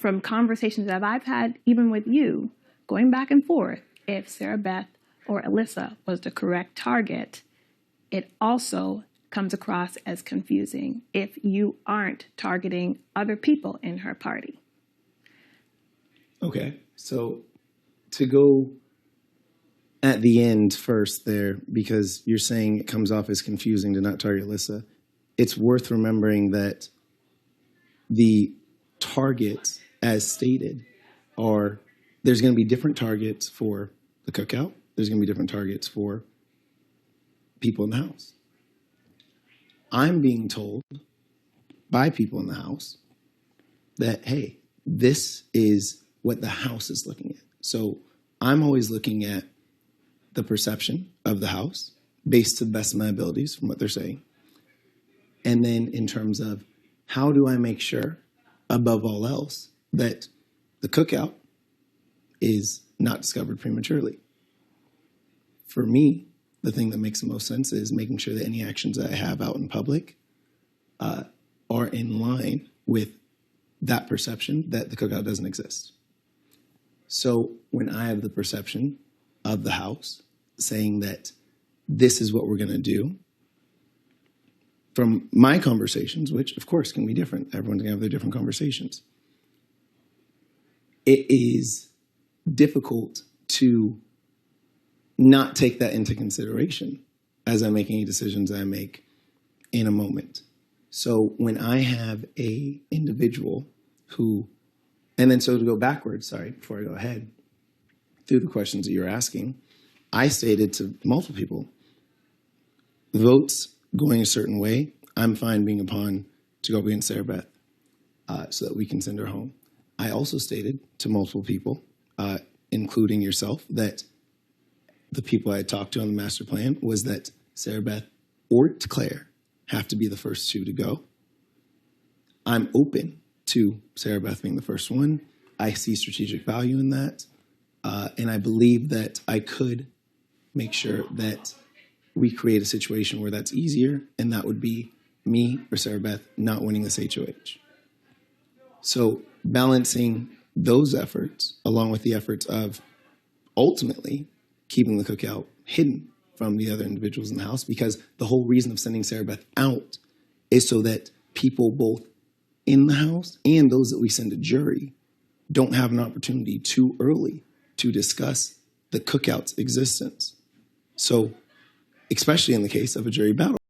from conversations that I've had, even with you, going back and forth, if Sarah Beth or Alyssa was the correct target, it also comes across as confusing if you aren't targeting other people in her party. Okay, so to go at the end first there, because you're saying it comes off as confusing to not target Alyssa, it's worth remembering that the targets, as stated, are there's going to be different targets for the cookout. There's going to be different targets for people in the house. I'm being told by people in the house that, hey, this is what the house is looking at. So I'm always looking at the perception of the house based to the best of my abilities from what they're saying. And then in terms of how do I make sure, above all else, that the cookout is not discovered prematurely. For me, the thing that makes the most sense is making sure that any actions that I have out in public are in line with that perception that the cookout doesn't exist. So when I have the perception of the house saying that this is what we're going to do, from my conversations, which of course can be different, everyone's going to have their different conversations, it is difficult to not take that into consideration as I make any decisions I make in a moment. So when I have a individual who, and then so to go backwards, sorry, before I go ahead, through the questions that you're asking, I stated to multiple people, votes going a certain way, I'm fine being a pawn to go against Sarah Beth so that we can send her home. I also stated to multiple people, including yourself, that the people I had talked to on the master plan was that Sarah Beth or Claire have to be the first two to go. I'm open to Sarah Beth being the first one. I see strategic value in that. And I believe that I could make sure that we create a situation where that's easier, and that would be me or Sarah Beth not winning this HOH. So balancing those efforts along with the efforts of ultimately keeping the cookout hidden from the other individuals in the house, because the whole reason of sending Sarah Beth out is so that people both in the house and those that we send to jury don't have an opportunity too early to discuss the cookout's existence. So especially in the case of a jury battle.